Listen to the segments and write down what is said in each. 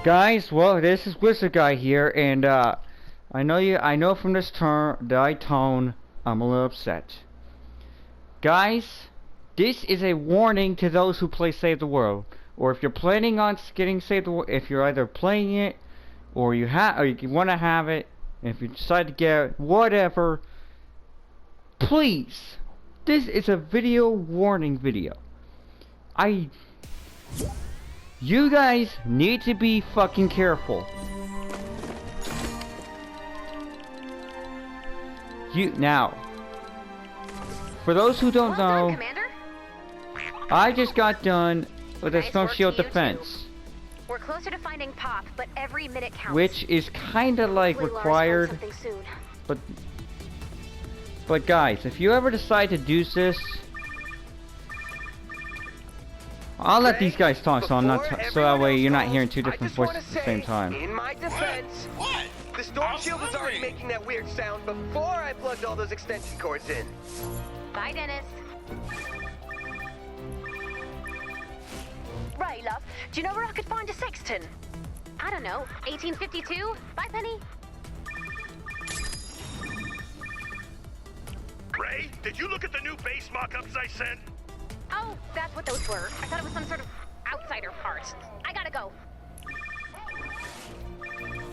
Guys, well, this is Wizard Guy here, and I know from this tone, I'm a little upset. Guys, this is a warning to those who play Save the World, or if you're planning on getting Save the World, if you're either playing it, or you want to have it, and if you decide to get it, whatever, please, this is a video warning video. You guys need to be fucking careful. Now, for those who don't know, Commander? I just got done with a Nice Storm work to Shield you defense, We're closer to finding Pop, but every minute counts. which is kind of like Hopefully Lars required. finds something soon. But guys, if you ever decide to do this, I'll let these guys talk, so I'm not so that way you're not hearing two different voices at the same time. In my defense, the Storm Shield was already making that weird sound before I plugged all those extension cords in. Bye, Dennis. Ray, love, do you know where I could find a sexton? I don't know, 1852? Bye, Penny. Ray, did you look at the new base mock-ups I sent? Oh, that's what those were. I thought it was some sort of outsider part. I gotta go.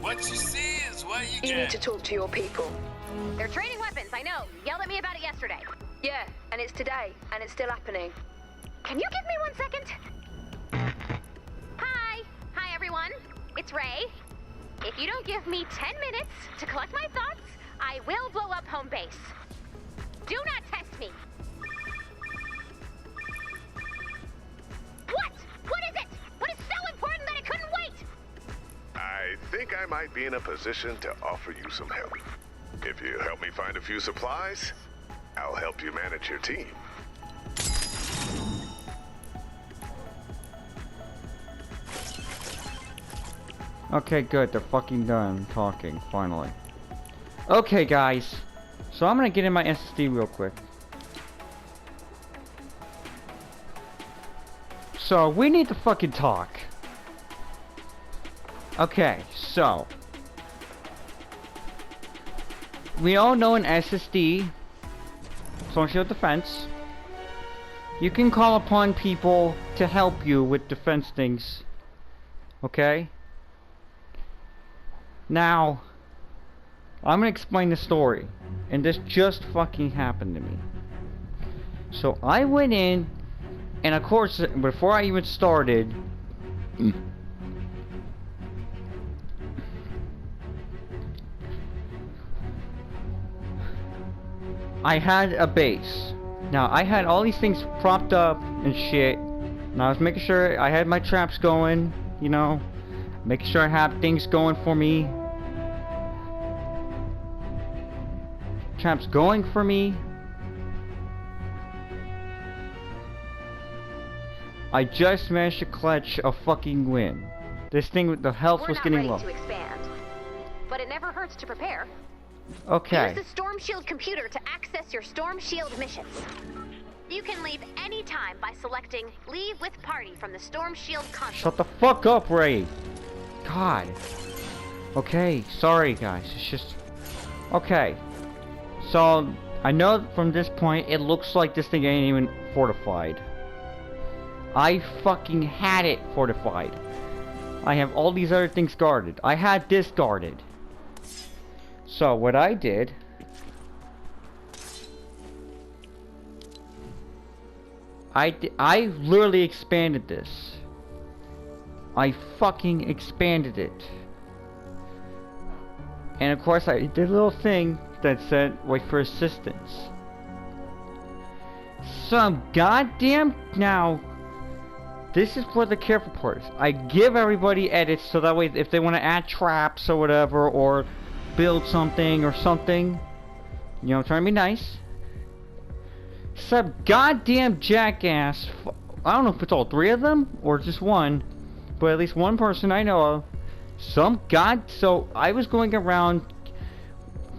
What you see is what you get. You need to talk to your people. They're trading weapons, I know. Yelled at me about it yesterday. Yeah, and it's today, and it's still happening. Can you give me 1 second? Hi. Hi, everyone. It's Ray. If you don't give me 10 minutes to collect my thoughts, I will blow up home base. Do not test me. What? What is it? What is so important that it couldn't wait? I think I might be in a position to offer you some help. If you help me find a few supplies, I'll help you manage your team. Okay, good. They're fucking done talking, finally. Okay, guys. So I'm gonna get in my SSD real quick. So, we need to fucking talk. Okay, so. We all know an SSD, Storm Shield Defense, you can call upon people to help you with defense things. Okay? Now, I'm gonna explain the story, and this just fucking happened to me. So I went in, and of course, before I even started, I had a base. Now I had all these things propped up and shit, and I was making sure I had my traps going, you know, making sure I have things going for me. Traps going for me. I just managed to clutch a fucking win. This thing with the health was getting low. We're not ready to expand, but it never hurts to prepare. Okay. Use the Storm Shield computer to access your Storm Shield missions. You can leave any time by selecting Leave with Party from the Storm Shield console. Shut the fuck up, Ray. God. Okay, sorry guys. It's just okay. So I know from this point it looks like this thing ain't even fortified. I fucking had it fortified. I have all these other things guarded. I had this guarded. So what I did, I literally expanded this. I fucking expanded it. And of course I did a little thing that said wait for assistance. Some goddamn now. This is for the careful parts. I give everybody edits so that way if they want to add traps or whatever or build something or something, you know, trying to be nice. Some goddamn jackass. I don't know if it's all three of them or just one, but at least one person I know of. So I was going around.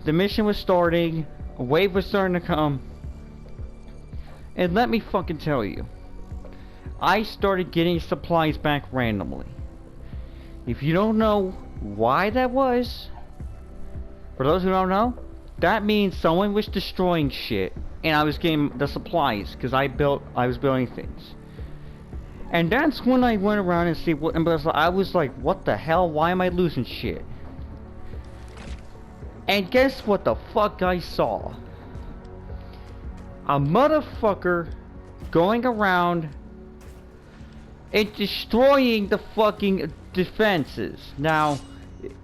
The mission was starting. A wave was starting to come. And let me fucking tell you, I started getting supplies back randomly. If you don't know why that was, for those who don't know, that means someone was destroying shit, and I was getting the supplies because I was building things. And that's when I went around and see what, and I was like, what the hell? Why am I losing shit? And guess what the fuck I saw? A motherfucker going around and destroying the fucking defenses. Now,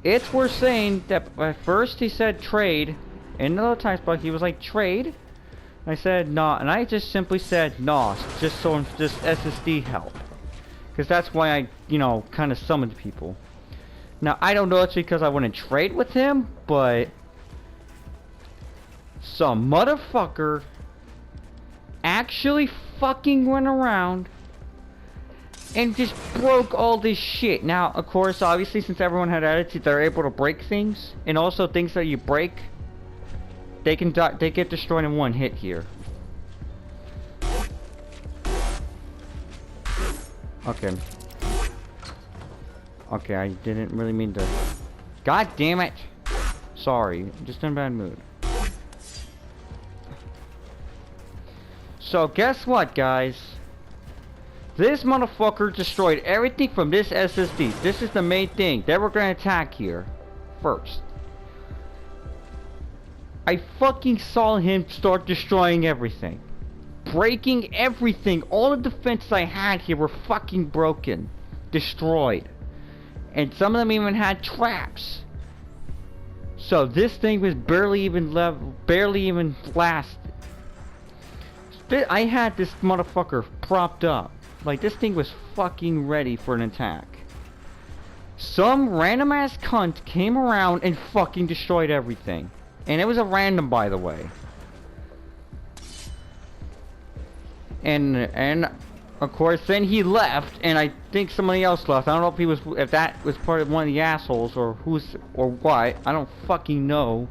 it's worth saying that at first he said trade. In the little text box he was like, trade? I said, nah, and I just simply said, nah, just so just SSD help. Because that's why I, you know, kind of summoned people. Now, I don't know it's because I want to trade with him, but some motherfucker actually fucking went around and just broke all this shit. Now, of course, obviously, since everyone had attitude, they're able to break things, and also things that you break, they can they get destroyed in one hit here. Okay. Okay, I didn't really mean to. God damn it! Sorry, I'm just in a bad mood. So guess what, guys? This motherfucker destroyed everything from this SSD. This is the main thing. They were gonna attack here first. I fucking saw him start destroying everything. Breaking everything. All the defenses I had here were fucking broken. Destroyed. And some of them even had traps. So this thing was barely even lasted. I had this motherfucker propped up. Like, this thing was fucking ready for an attack. Some random ass cunt came around and fucking destroyed everything. And it was a random, by the way. And of course, then he left, and I think somebody else left. I don't know if that was part of one of the assholes, or or what. I don't fucking know.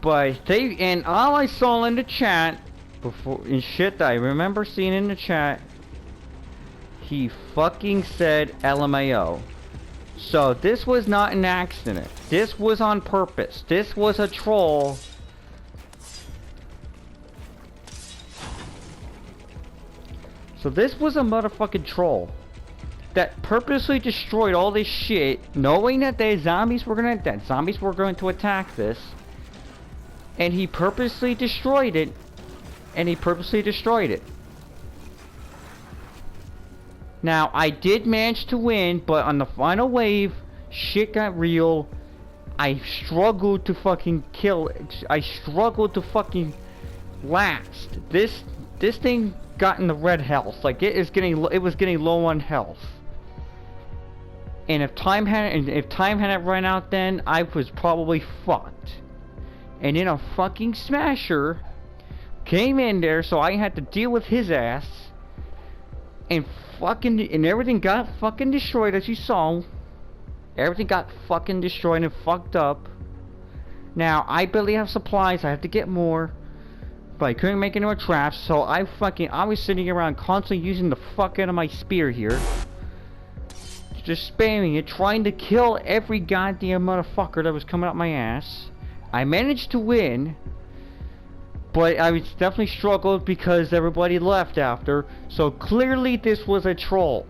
But and all I saw in the chat, in shit that I remember seeing in the chat, he fucking said LMAO. So this was not an accident. This was on purpose. This was a troll. So this was a motherfucking troll that purposely destroyed all this shit, knowing that zombies were going to attack this. And he purposely destroyed it. Now, I did manage to win, but on the final wave, shit got real. I struggled to fucking last. This thing got in the red health. Like, it was getting low on health. And if time hadn't run out then, I was probably fucked. And then a fucking smasher came in there, so I had to deal with his ass. And everything got fucking destroyed, as you saw. Everything got fucking destroyed and fucked up. Now, I barely have supplies, I have to get more. But I couldn't make any more traps, so I was sitting around constantly using the fuck out of my spear here. Just spamming it, trying to kill every goddamn motherfucker that was coming up my ass. I managed to win, but I definitely struggled because everybody left after, so clearly this was a troll.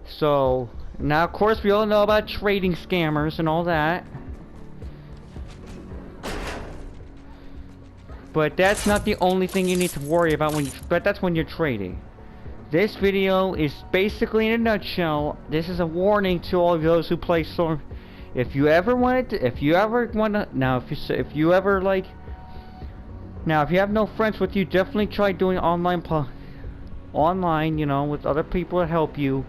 So, now of course we all know about trading scammers and all that. But that's not the only thing you need to worry about that's when you're trading. This video is basically, in a nutshell, this is a warning to all of those who play Storm. If you ever now if you have no friends with you, definitely try doing online, you know, with other people to help you.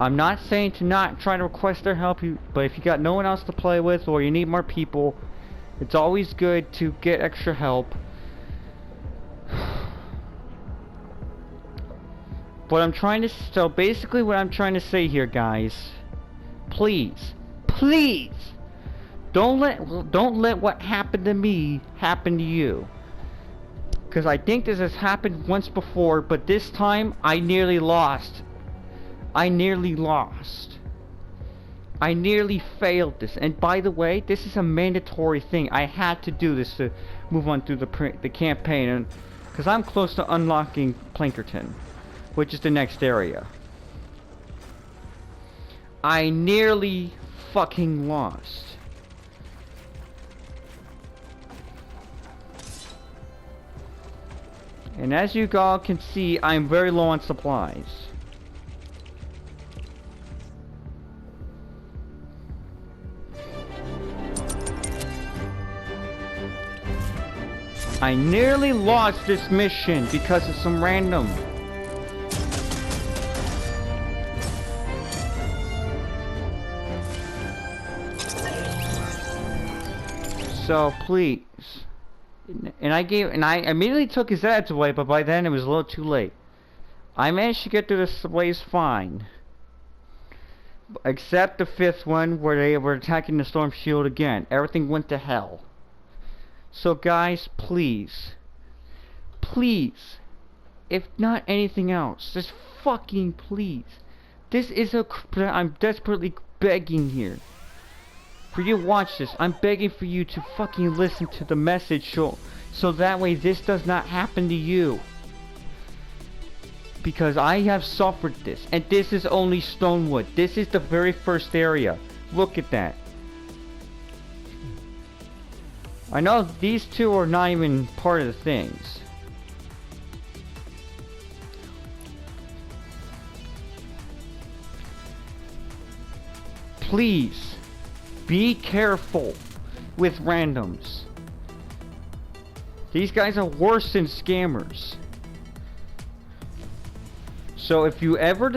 I'm not saying to not try to request their help, but if you got no one else to play with or you need more people, it's always good to get extra help. So basically what I'm trying to say here, guys, please Don't let what happened to me happen to you. Because I think this has happened once before, but this time I nearly lost. I nearly failed this. And by the way, this is a mandatory thing. I had to do this to move on through the campaign, and because I'm close to unlocking Plankerton, which is the next area. I nearly fucking lost. And as you all can see, I'm very low on supplies. I nearly lost this mission because of some random. So please. And I immediately took his ads away, but by then it was a little too late. I managed to get through this place fine. Except the 5th one where they were attacking the storm shield again. Everything went to hell. So guys, please, if not anything else, just fucking please. This is I'm desperately begging here. For you to watch this, I'm begging for you to fucking listen to the message so that way this does not happen to you. Because I have suffered this, and this is only Stonewood. This is the very first area. Look at that. I know these two are not even part of the things. Please, be careful with randoms. These guys are worse than scammers. So if you ever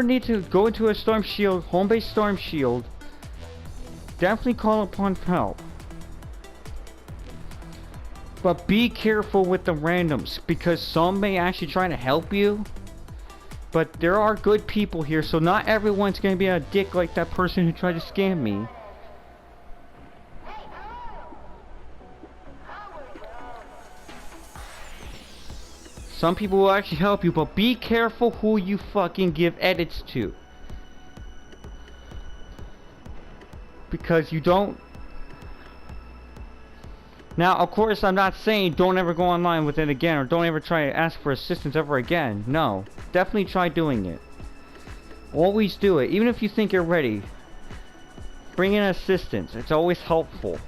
need to go into a storm shield, home-based storm shield, definitely call upon help. But be careful with the randoms, because some may actually try to help you. But there are good people here, so not everyone's going to be a dick like that person who tried to scam me. Some people will actually help you, but be careful who you fucking give edits to. Because you don't... Now, of course, I'm not saying don't ever go online with it again, or don't ever try to ask for assistance ever again. No. Definitely try doing it. Always do it. Even if you think you're ready. Bring in assistance. It's always helpful.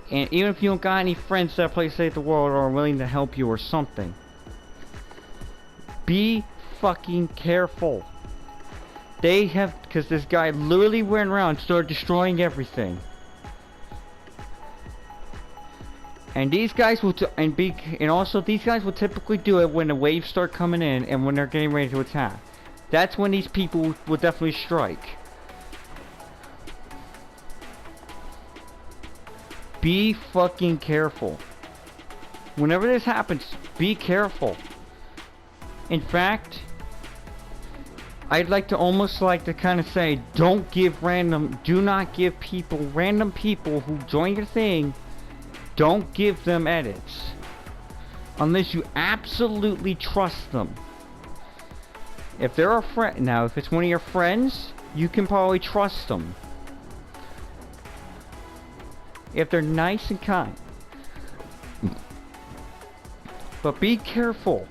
And even if you don't got any friends that play Save the World or are willing to help you or something. Be fucking careful. They have... Because this guy literally went around and started destroying everything. And these guys will also these guys will typically do it when the waves start coming in and when they're getting ready to attack. That's when these people will definitely strike. Be fucking careful. Whenever this happens, be careful. In fact, I'd like to almost like to kind of say, do not give random people who join your thing, don't give them edits. Unless you absolutely trust them. If they're a friend, now if it's one of your friends, you can probably trust them. If they're nice and kind. But be careful.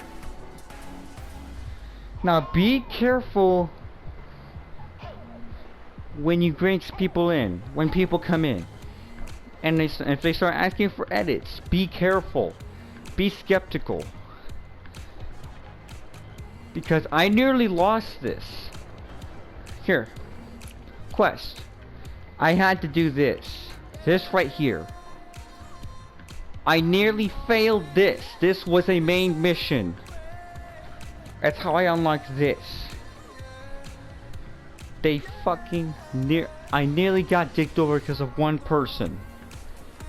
Now be careful when you bring people in, when people come in. And if they start asking for edits, be careful. Be skeptical. Because I nearly lost this. Here. Quest. I had to do this. This right here. I nearly failed this. This was a main mission. That's how I unlocked this. I nearly got dicked over because of one person.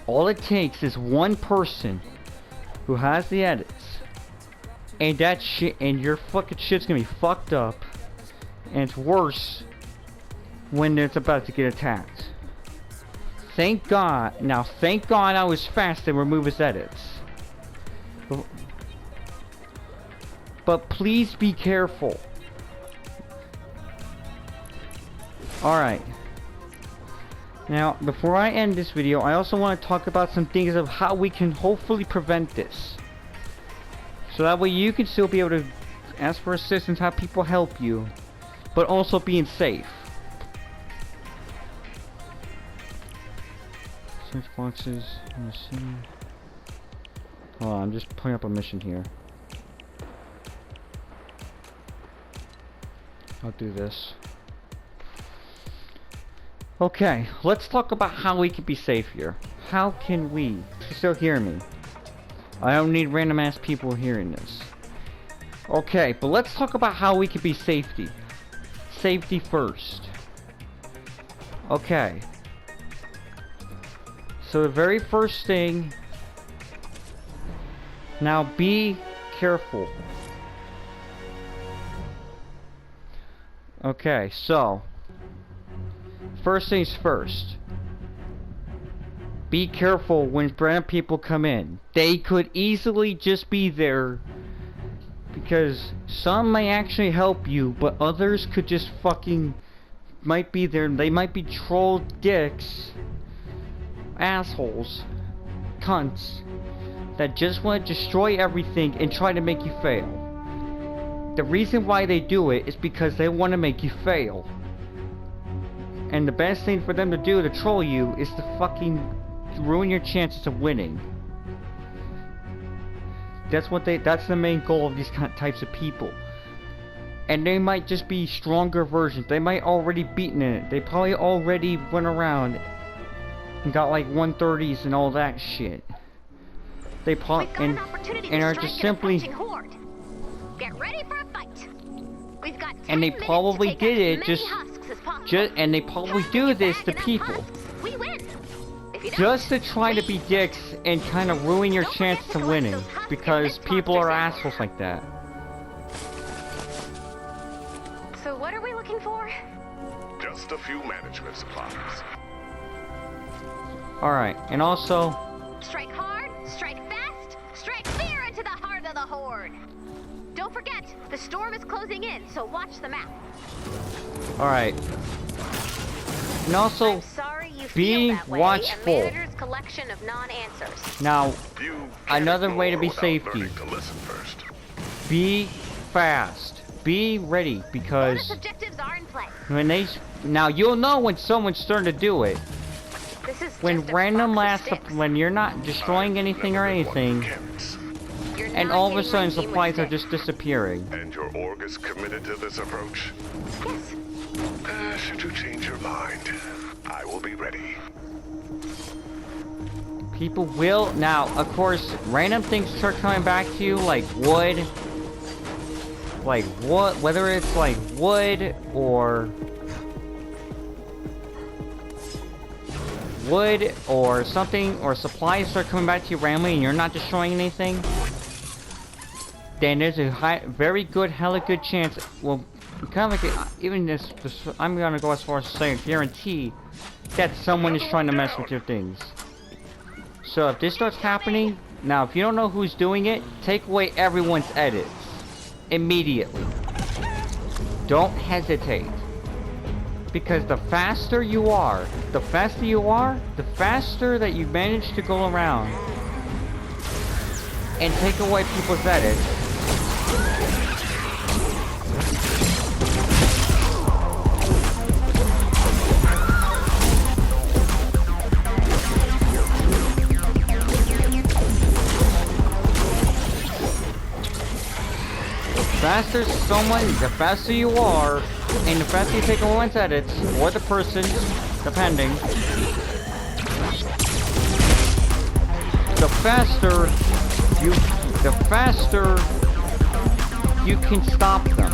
All it takes is one person who has the edits, and that shit, and your fucking shit's gonna be fucked up, and it's worse when it's about to get attacked. thank God. Now, thank God I was fast and remove his edits. But please be careful. Alright. Now, before I end this video, I also want to talk about some things of how we can hopefully prevent this. So that way you can still be able to ask for assistance, have people help you, but also being safe. Search boxes, machine. Hold on, I'm just putting up a mission here. I'll do this. Okay, let's talk about how we can be safe here. How can we? You still hear me? I don't need random ass people hearing this. Okay, but let's talk about how we can be safety. Safety first. Okay. So the very first thing. Now be careful. Okay, so first things first. Be careful when random people come in. They could easily just be there because some may actually help you, but others could just fucking might be there. They might be troll dicks, assholes, cunts that just want to destroy everything and try to make you fail. The reason why they do it is because they want to make you fail. And the best thing for them to do to troll you is to fucking ruin your chances of winning. That's the main goal of these types of people. And they might just be stronger versions. They might already beaten it. They probably already went around and got like 130s and all that shit. They and are just simply get ready for a fight. We've got 10 and they minutes probably to take did out it as just many husks as possible. and they probably do this to people We win. If you don't, just to try to be dicks and kind of ruin your chances of winning because people are assholes like that. So what are we looking for? Just a few management supplies. Alright, and also Strike hard, strike fast, strike fear into the heart of the horde. Don't forget, the storm is closing in, so watch the map. alright. And also I'm sorry you be feel that way, watchful. A manager's collection of non-answers. Now You another can't way to be without safety. learning to listen first. Be fast. Be ready because Bonus objectives are in play. when now you'll know when someone's starting to do it. This is When just a random box of last sticks. when you're not destroying anything or Never been one anything, who carries. You're and not all of a getting sudden my team with supplies are sticks. just disappearing. And your org is committed to this approach? Yes. Should you change your mind, I will be ready. People will now, of course, random things start coming back to you, like wood, like what, whether it's like wood or something, or supplies start coming back to you randomly, and you're not destroying anything. Then there's a very good, hella good chance. Well, kind of like even this, I'm gonna go as far as to say, guarantee that someone is trying to mess with your things. So if this starts happening, now if you don't know who's doing it, take away everyone's edits immediately. Don't hesitate. Because the faster you are, the faster that you manage to go around and take away people's edits. The faster you are, and the faster you take one's edits, or the person, depending, the faster you can stop them.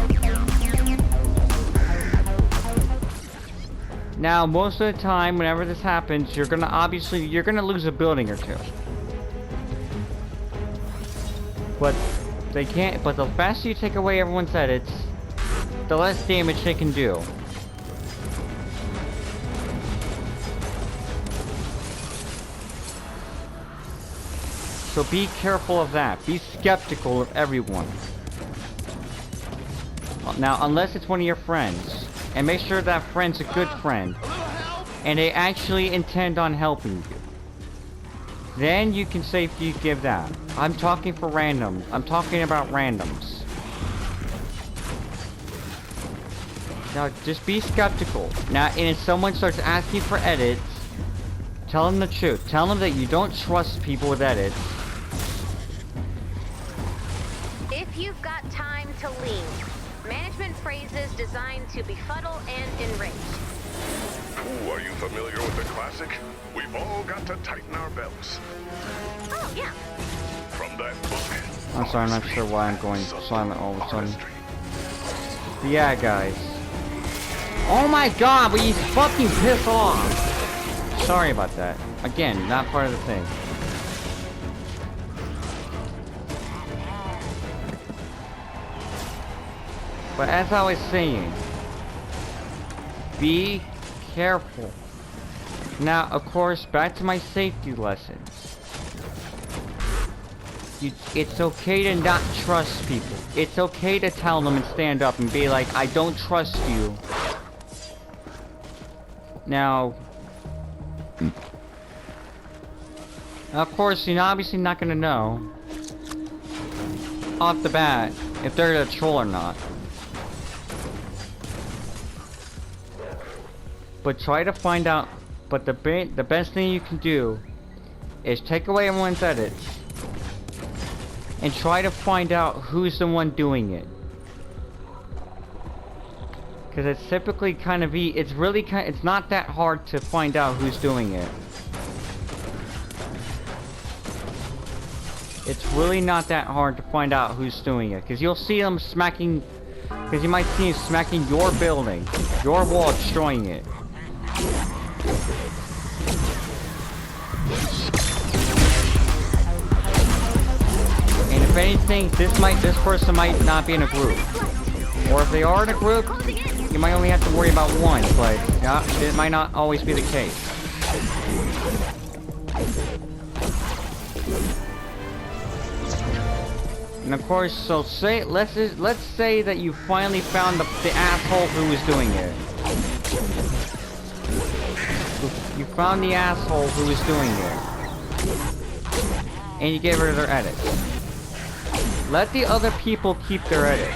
Now, most of the time, whenever this happens, you're gonna lose a building or two. But the faster you take away everyone's edits, the less damage they can do. So be careful of that. Be skeptical of everyone. Now, unless it's one of your friends. And make sure that friend's a good friend. And they actually intend on helping you. Then you can safely give that. I'm talking for randoms. I'm talking about randoms. Now, just be skeptical. Now, and if someone starts asking for edits, tell them the truth. Tell them that you don't trust people with edits. If you've got time to leave. Management phrases designed to befuddle and enrage. Ooh, are you familiar with the classic? We've all got to tighten our belts. Oh, yeah. From that book. I'm sorry, I'm not sure why I'm going silent all of a sudden. But yeah, guys. Oh my god, will you fucking piss off? Sorry about that. Again, not part of the thing. But as I was saying, be careful. Now, of course, back to my safety lessons. It's okay to not trust people. It's okay to tell them and stand up and be like, I don't trust you. Now, of course, you're obviously not gonna know off the bat if they're a troll or not. But try to find out. But the best thing you can do is take away everyone's edits and try to find out who's the one doing it. Because it's typically kind of it's not that hard to find out who's doing it. It's really not that hard to find out who's doing it. Because you'll see them smacking. Because you might see them smacking your building, your wall, destroying it. And if anything, this person might not be in a group. Or if they are in a group, you might only have to worry about one, but it might not always be the case. And of course, so let's say that you finally found the asshole who was doing it. You found the asshole who was doing it. And you gave her their edits. Let the other people keep their edits.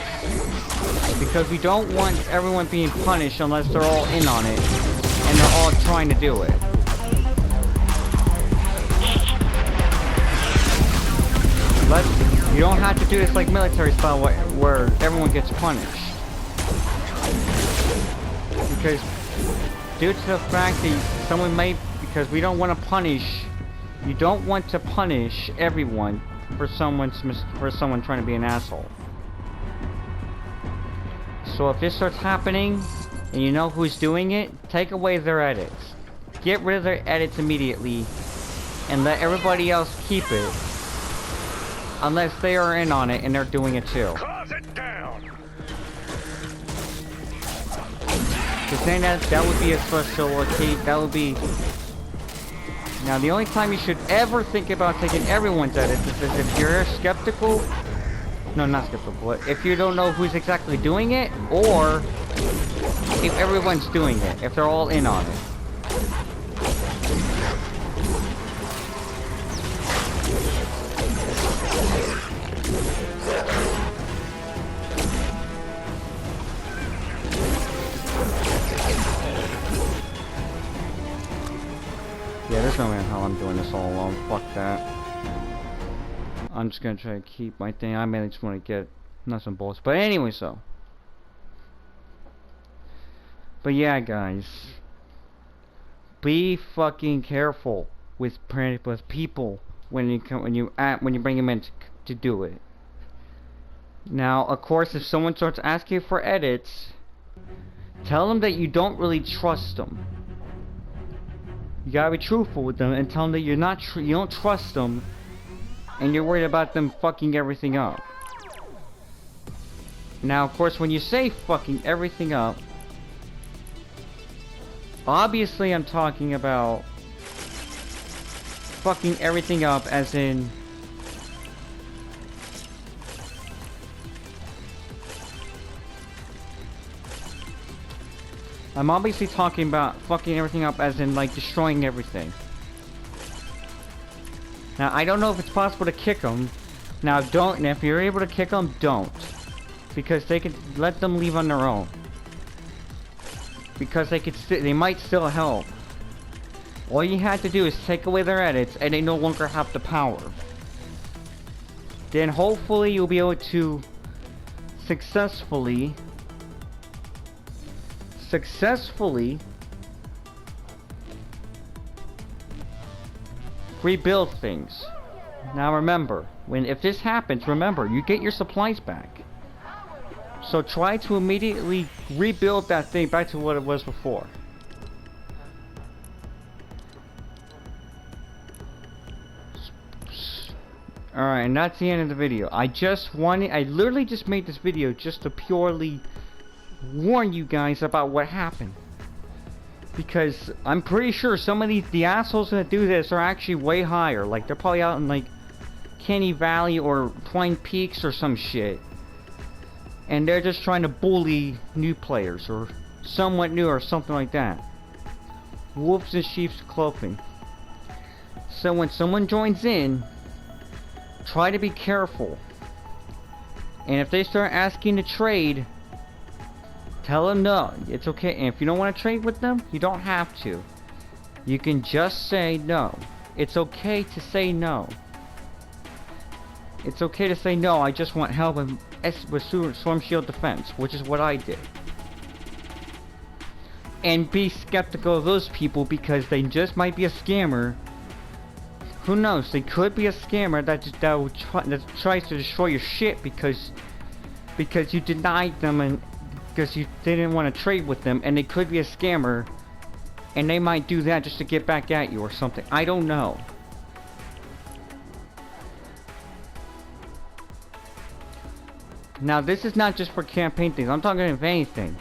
Because we don't want everyone being punished unless they're all in on it. And they're all trying to do it. You don't have to do this like military style where everyone gets punished. Because due to the fact that someone may, because we don't want to punish, you don't want to punish everyone for someone trying to be an asshole. So if this starts happening, and you know who's doing it, take away their edits. Get rid of their edits immediately, and let everybody else keep it, unless they are in on it and they're doing it too. Close it down. Because then that would be a special case. That would be. Now the only time you should ever think about taking everyone's edits is if you're skeptical. No, not skeptical. But if you don't know who's exactly doing it, or if everyone's doing it, if they're all in on it. Yeah, there's no way in hell I'm doing this all alone. Fuck that. I'm just gonna try to keep my thing. I mainly just want to get nuts and bolts. But anyway, so. But yeah, guys. Be fucking careful with people when you bring them in to do it. Now, of course, if someone starts asking you for edits, tell them that you don't really trust them. You gotta be truthful with them and tell them that you don't trust them, and you're worried about them fucking everything up. Now, of course, when you say fucking everything up, obviously I'm talking about fucking everything up as in I'm obviously talking about fucking everything up as in like destroying everything. Now I don't know if it's possible to kick them. Now don't, and if you're able to kick them, don't. Because they can let them leave on their own. Because they might still help. All you have to do is take away their edits and they no longer have the power. Then hopefully you'll be able to successfully rebuild things. Now remember, if this happens, remember, you get your supplies back. So try to immediately rebuild that thing back to what it was before. Alright, and that's the end of the video. I literally just made this video just to purely warn you guys about what happened. Because I'm pretty sure some of the assholes that do this are actually way higher. Like, they're probably out in, like, Canny Valley or Twine Peaks or some shit. And they're just trying to bully new players, or somewhat new, or something like that. Wolves in sheep's clothing. So when someone joins in, try to be careful. And if they start asking to trade, tell them no, it's okay. And if you don't want to trade with them, you don't have to. You can just say no. It's okay to say no. It's okay to say no, I just want help with Storm Shield defense, which is what I did. And be skeptical of those people because they just might be a scammer. Who knows? They could be a scammer that tries to destroy your shit because you denied them and because you didn't want to trade with them, and they could be a scammer and they might do that just to get back at you or something. I don't know. Now this is not just for campaign things. I'm talking about anything.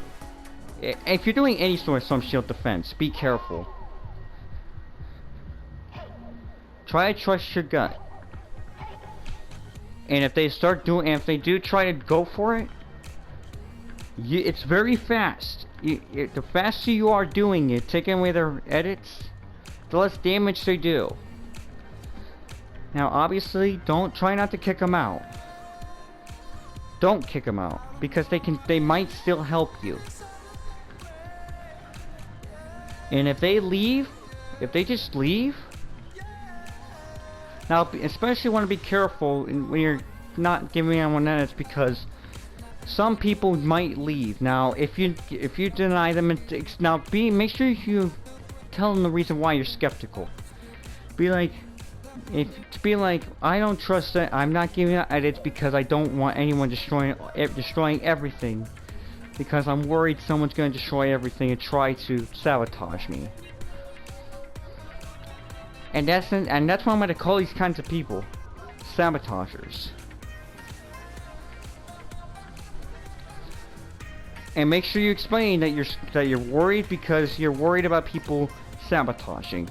If you're doing any sort of Storm Shield defense, be careful. Try to trust your gut. And if they do try to go for it, it's very fast. The faster you are doing it, taking away their edits, the less damage they do. Now obviously, try not to kick them out. Don't kick them out, because they might still help you. And if they just leave. Now, especially want to be careful when you're not giving anyone edits, because some people might leave. Now, if you deny them, make sure you tell them the reason why you're skeptical. Be like, I don't trust that. I'm not giving out edits because I don't want anyone destroying everything. Because I'm worried someone's going to destroy everything and try to sabotage me. And that's why I'm going to call these kinds of people sabotagers. And make sure you explain that you're worried because you're worried about people sabotaging.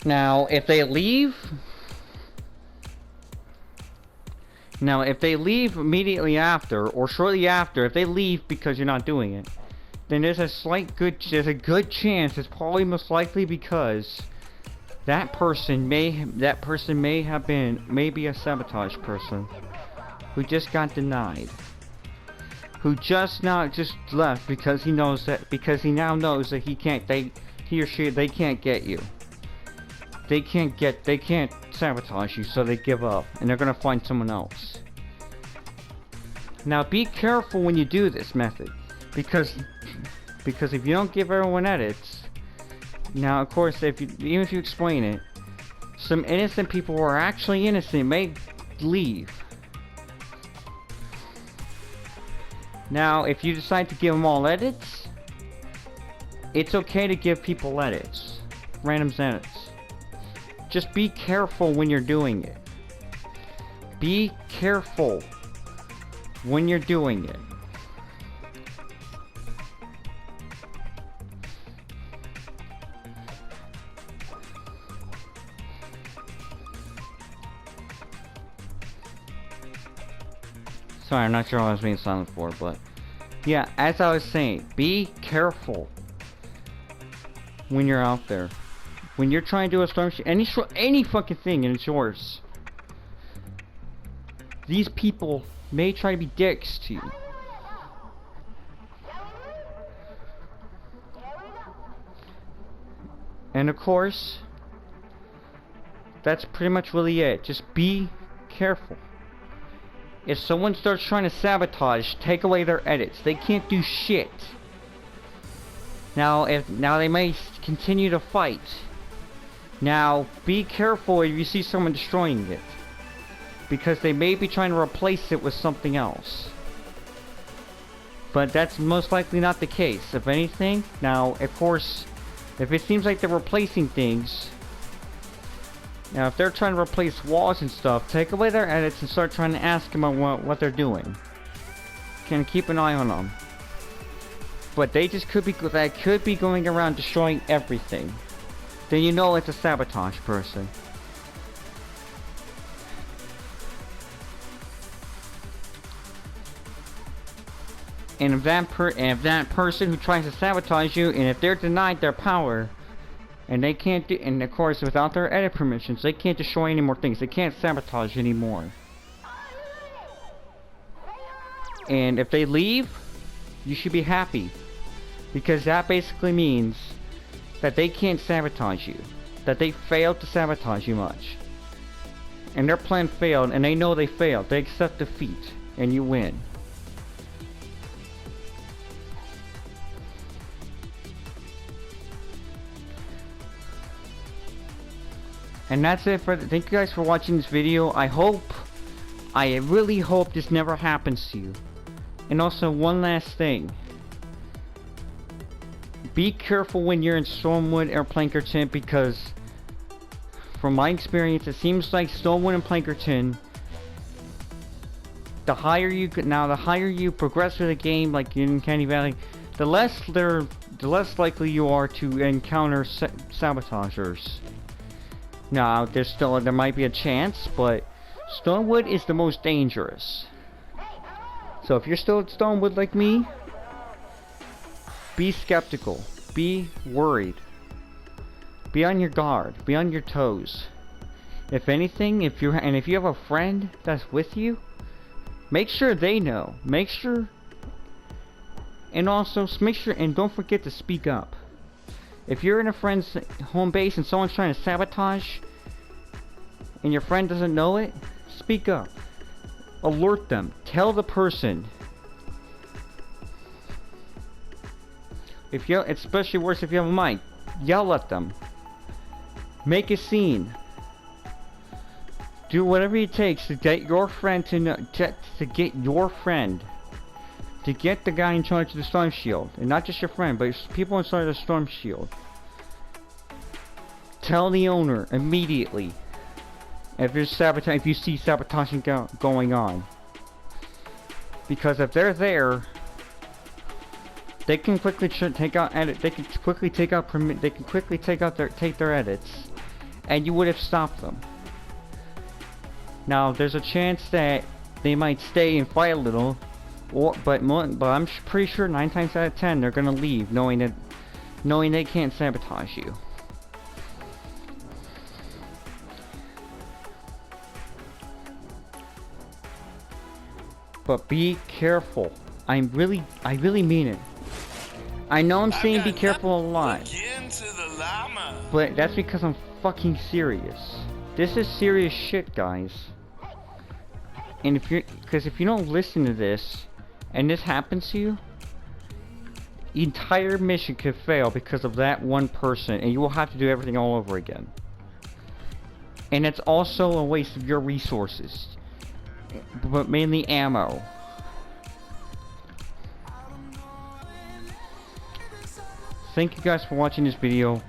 Now, if they leave immediately after, or shortly after, if they leave because you're not doing it, then there's a good chance it's probably most likely because that person may have been maybe a sabotage person who just got denied, who just left because he now knows that they can't get you. They can't sabotage you, so they give up, and they're gonna find someone else. Now be careful when you do this method, because if you don't give everyone edits, now of course even if you explain it, some innocent people who are actually innocent may leave. Now if you decide to give them all edits, it's okay to give people edits, random edits. Just be careful when you're doing it. Be careful when you're doing it. Sorry, I'm not sure what I was being silent for, but yeah, as I was saying, be careful when you're out there. When you're trying to do a storm any fucking thing and it's yours. These people may try to be dicks to you. And of course, that's pretty much really it. Just be careful. If someone starts trying to sabotage, take away their edits. They can't do shit. Now they may continue to fight. Now be careful if you see someone destroying it, because they may be trying to replace it with something else. But that's most likely not the case. If anything, now of course, if it seems like they're replacing things, now if they're trying to replace walls and stuff, take away their edits and start trying to ask them about what they're doing. Can keep an eye on them. But they just could be going around destroying everything. Then you know it's a sabotage person. And if that person who tries to sabotage you, and if they're denied their power, and they can't do, and of course without their edit permissions, they can't destroy any more things. They can't sabotage anymore. And if they leave, you should be happy, because that basically means that they can't sabotage you, that they failed to sabotage you much, and their plan failed, and they know they failed. They accept defeat, and you win. And that's it for thank you guys for watching this video. I really hope this never happens to you. And also one last thing. Be careful when you're in Stormwood or Plankerton, because from my experience it seems like Stormwood and Plankerton, the higher you progress through the game, like in Candy Valley, the less likely you are to encounter sabotagers. Now, there might be a chance, but Stormwood is the most dangerous. So if you're still at Stormwood like me, be skeptical, be worried, be on your guard, be on your toes. If anything, if you have a friend that's with you, make sure they know. And don't forget to speak up. If you're in a friend's home base and someone's trying to sabotage, and your friend doesn't know it, speak up. Alert them. Tell the person. Especially worse if you have a mic, yell at them. Make a scene. Do whatever it takes to get your friend to know, to get the guy in charge of the storm shield, and not just your friend, but people in charge of the storm shield. Tell the owner immediately if you see sabotaging going on, because if they're there, they can quickly take their edits, and you would have stopped them. Now there's a chance that they might stay and fight a little, but I'm pretty sure 9 times out of 10 they're gonna leave, knowing they can't sabotage you. But be careful. I really mean it. I know I'm saying be careful a lot, but that's because I'm fucking serious. This is serious shit, guys. And if you don't listen to this, and this happens to you, the entire mission could fail because of that one person, and you will have to do everything all over again. And it's also a waste of your resources, but mainly ammo. Thank you guys for watching this video.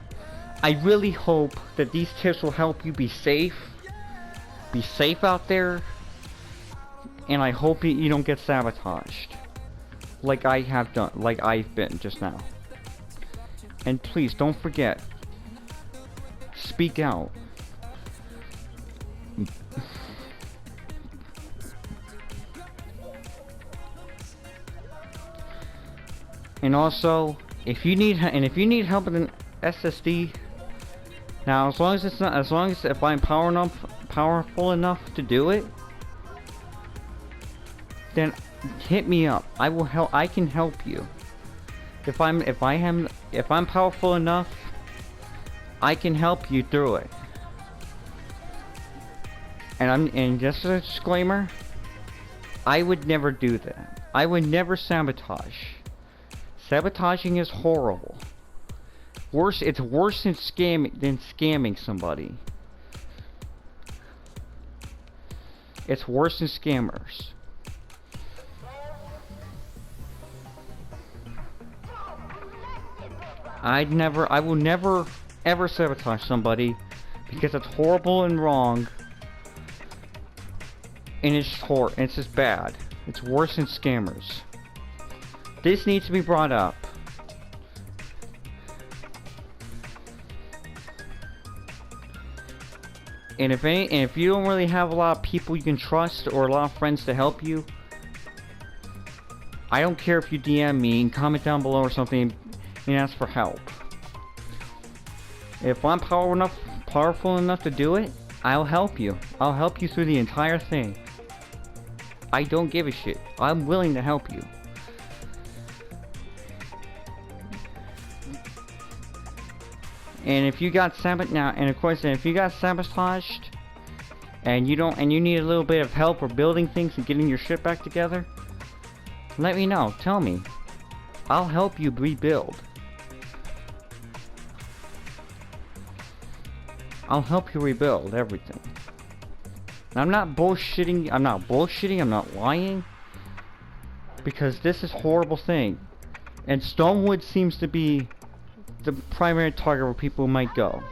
I really hope that these tips will help you be safe. Be safe out there. And I hope you don't get sabotaged. Like I have done. Like I've been just now. And please don't forget. Speak out. And also, if you need help with an SSD, now as long as if I'm powerful enough to do it, then hit me up. I will help. I can help you. If I'm powerful enough, I can help you through it. And just a disclaimer, I would never do that. I would never sabotage. Sabotaging is horrible. It's worse than scamming somebody. It's worse than scammers. I will never ever sabotage somebody because it's horrible and wrong. And it's just bad. It's worse than scammers. This needs to be brought up. And if you don't really have a lot of people you can trust or a lot of friends to help you, I don't care if you DM me and comment down below or something and ask for help. If I'm powerful enough to do it, I'll help you. I'll help you through the entire thing. I don't give a shit. I'm willing to help you. And if you got if you got sabotaged and you need a little bit of help or building things and getting your shit back together, let me know. Tell me. I'll help you rebuild. I'll help you rebuild everything. I'm not bullshitting, I'm not lying. Because this is a horrible thing. And Stonewood seems to be the primary target where people might go.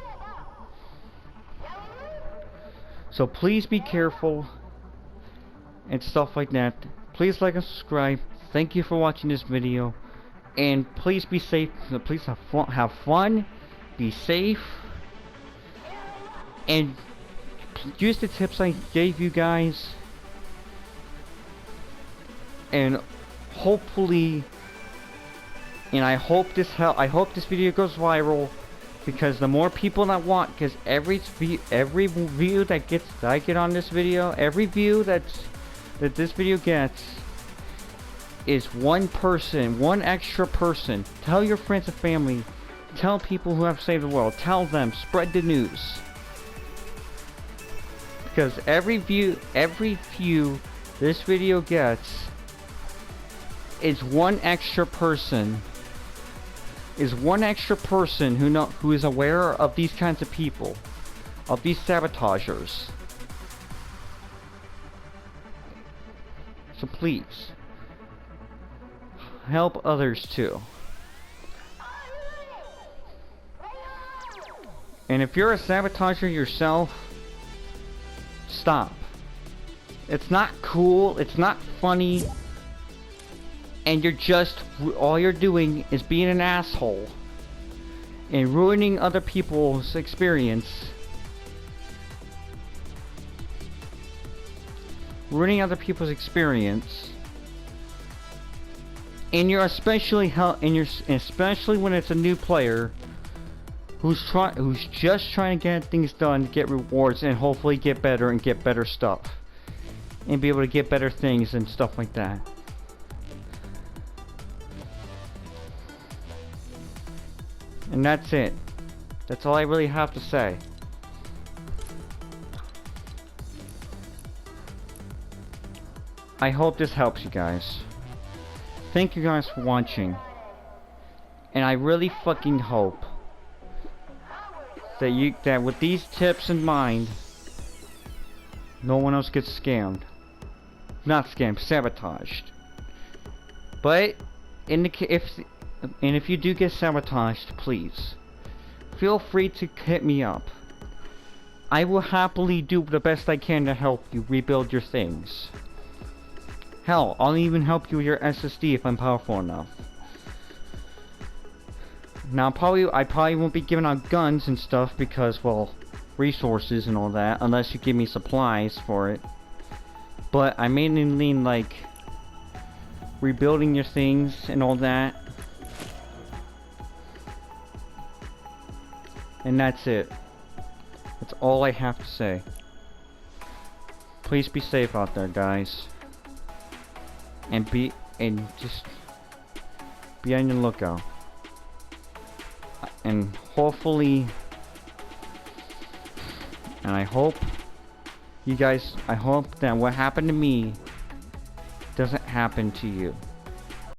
So please be careful. And stuff like that. Please like and subscribe. Thank you for watching this video. And please be safe. Please have fun. Be safe. And use the tips I gave you guys, and hopefully, and I hope this video goes viral, because the more people that want, because every view that I get on this video, every view that this video gets is one extra person. Tell your friends and family, tell people who have saved the world, tell them, spread the news. Because every view this video gets is one extra person. Who is aware of these kinds of people, of these sabotagers. So please help others too. And if you're a sabotager yourself, stop. It's not cool, it's not funny, and all you're doing is being an asshole and ruining other people's experience. And you're especially when it's a new player who's just trying to get things done, get rewards, and hopefully get better and get better stuff, and be able to get better things and stuff like that. And that's it. That's all I really have to say. I hope this helps you guys. Thank you guys for watching. And I really fucking hope that with these tips in mind, no one else gets scammed. Not scammed, sabotaged. But if you do get sabotaged, please feel free to hit me up. I will happily do the best I can to help you rebuild your things. Hell, I'll even help you with your SSD if I'm powerful enough. Now, I probably won't be giving out guns and stuff because, well, resources and all that, unless you give me supplies for it. But I mainly mean, like, rebuilding your things and all that. And that's it. That's all I have to say. Please be safe out there, guys. And just be on your lookout. And hopefully, and I hope you guys, I hope that what happened to me doesn't happen to you.